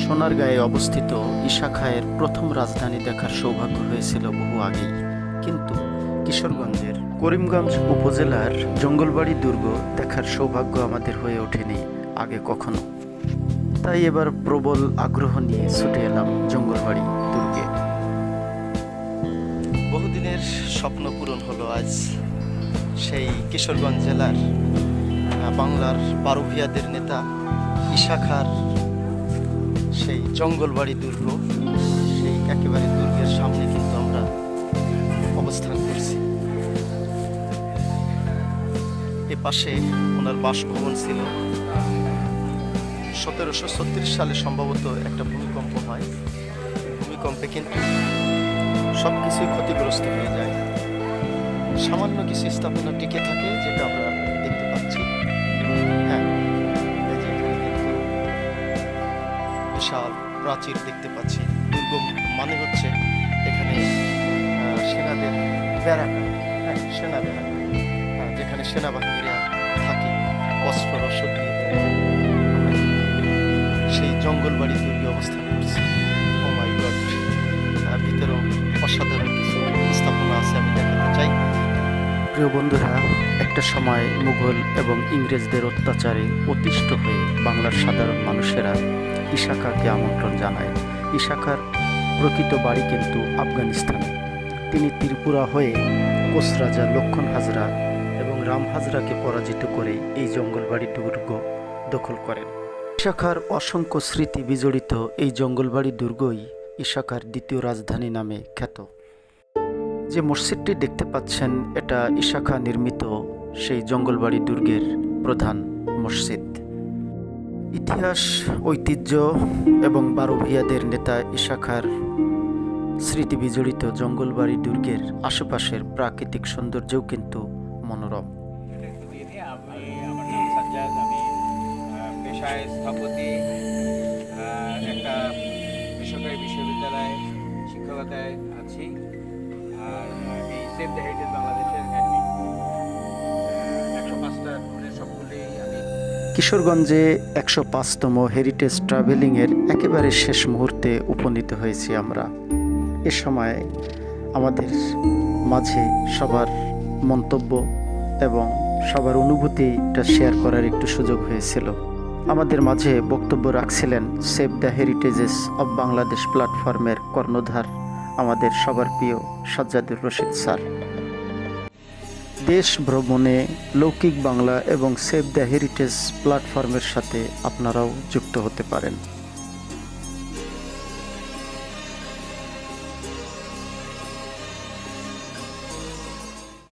সোনারগাঁয়ে অবস্থিত ঈশা খাঁয়ের প্রথম রাজধানী দেখার সৌভাগ্য হয়েছিল বহু আগেই, কিন্তু কিশোরগঞ্জের করিমগঞ্জ উপজেলার জঙ্গলবাড়ি দুর্গ দেখার সৌভাগ্য আমাদের হয়ে ওঠেনি আগে কখনো। তাই এবার প্রবল আগ্রহ নিয়ে ছুটে এলাম জঙ্গলবাড়ি দুর্গে। বহুদিনের স্বপ্ন পূরণ হলো আজ। সেই কিশোরগঞ্জ জেলার বাংলার 12 ভূঁইয়াদের নেতা ঈশা খাঁর সেই জঙ্গলবাড়ি দুর্গ, সেই একেবারে দুর্গের সামনে কিন্তু আমরা অবস্থান করছি। এ পাশে ওনার বাসভবন ছিল। 1736 সালে সম্ভবত একটা ভূমিকম্প হয়। ভূমিকম্পে কিন্তু সব কিছুই ক্ষতিগ্রস্ত হয়ে যায়, সামান্য কিছু স্থাপনা টিকে থাকে, যেটা আমরা দেখতে পাচ্ছি। হ্যাঁ, বিশাল প্রাচীর দেখতে পাচ্ছি। দুর্গ মানে হচ্ছে এখানে সেনাদের ব্যারাকা, সেনা ব্যারাকা, যেখানে সেনাবাহিনীরা থাকে অস্ত্র রসদ নিয়ে। সেই জঙ্গলবাড়ি দুর্গে অবস্থান করছি। ও মাই গড, ভিতরেও অসাধারণ কিছু স্থাপনা আছে, আমি দেখাতে চাই। প্রিয় বন্ধুরা, একটা সময় মুঘল এবং ইংরেজদের অত্যাচারে অতিষ্ঠ হয়ে বাংলার সাধারণ মানুষেরা ঈশা খাঁকে আমন্ত্রণ জানায়। ঈশা খাঁর প্রকৃত বাড়ি কিন্তু আফগানিস্তানে। তিনি ত্রিপুরা হয়ে কোচ রাজা লক্ষণ হাজরা এবং রাম হাজরাকে পরাজিত করে এই জঙ্গলবাড়ি দুর্গ দখল করেন। ঈশা খাঁর অসংখ্য স্মৃতি বিজড়িত এই জঙ্গলবাড়ি দুর্গই ঈশা খাঁর দ্বিতীয় রাজধানী নামে খ্যাত। যে মসজিদটি দেখতে পাচ্ছেন, এটা ঈশা খাঁ নির্মিত সেই জঙ্গলবাড়ি দুর্গের প্রধান মসজিদ। ইতিহাস, ঐতিহ্য এবং 12 ভূঁইয়াদের নেতা ঈশা খাঁর স্মৃতি বিজড়িত জঙ্গলবাড়ি দুর্গের আশেপাশের প্রাকৃতিক সৌন্দর্যও কিন্তু মনোরম। পেশায় স্থপতি, একটা বেসরকারি বিশ্ববিদ্যালয়ে শিক্ষকতায় আছি, আর এই সেভ দ্য হেরিটেজ বাংলাদেশের অ্যাডমিন। 105টা ট্যুরের সবগুলোই আমি। কিশোরগঞ্জে 105তম হেরিটেজ ট্রাভেলিংয়ের একেবারে শেষ মুহূর্তে উপনীত হয়েছি আমরা। এ সময় আমাদের মাঝে সবার মন্তব্য এবং সবার অনুভূতিটা শেয়ার করার একটু সুযোগ হয়েছিল। আমাদের মাঝে বক্তব্য রাখছিলেন সেভ দ্য হেরিটেজেস অব বাংলাদেশ প্ল্যাটফর্মের কর্ণধার আমাদের সবার প্রিয় সাজ্জাদুর রশিদ স্যার। দেশ ভ্রমণে লৌকিক বাংলা এবং সেভ দ্য হেরিটেজ প্ল্যাটফর্মের সাথে আপনারাও যুক্ত হতে পারেন।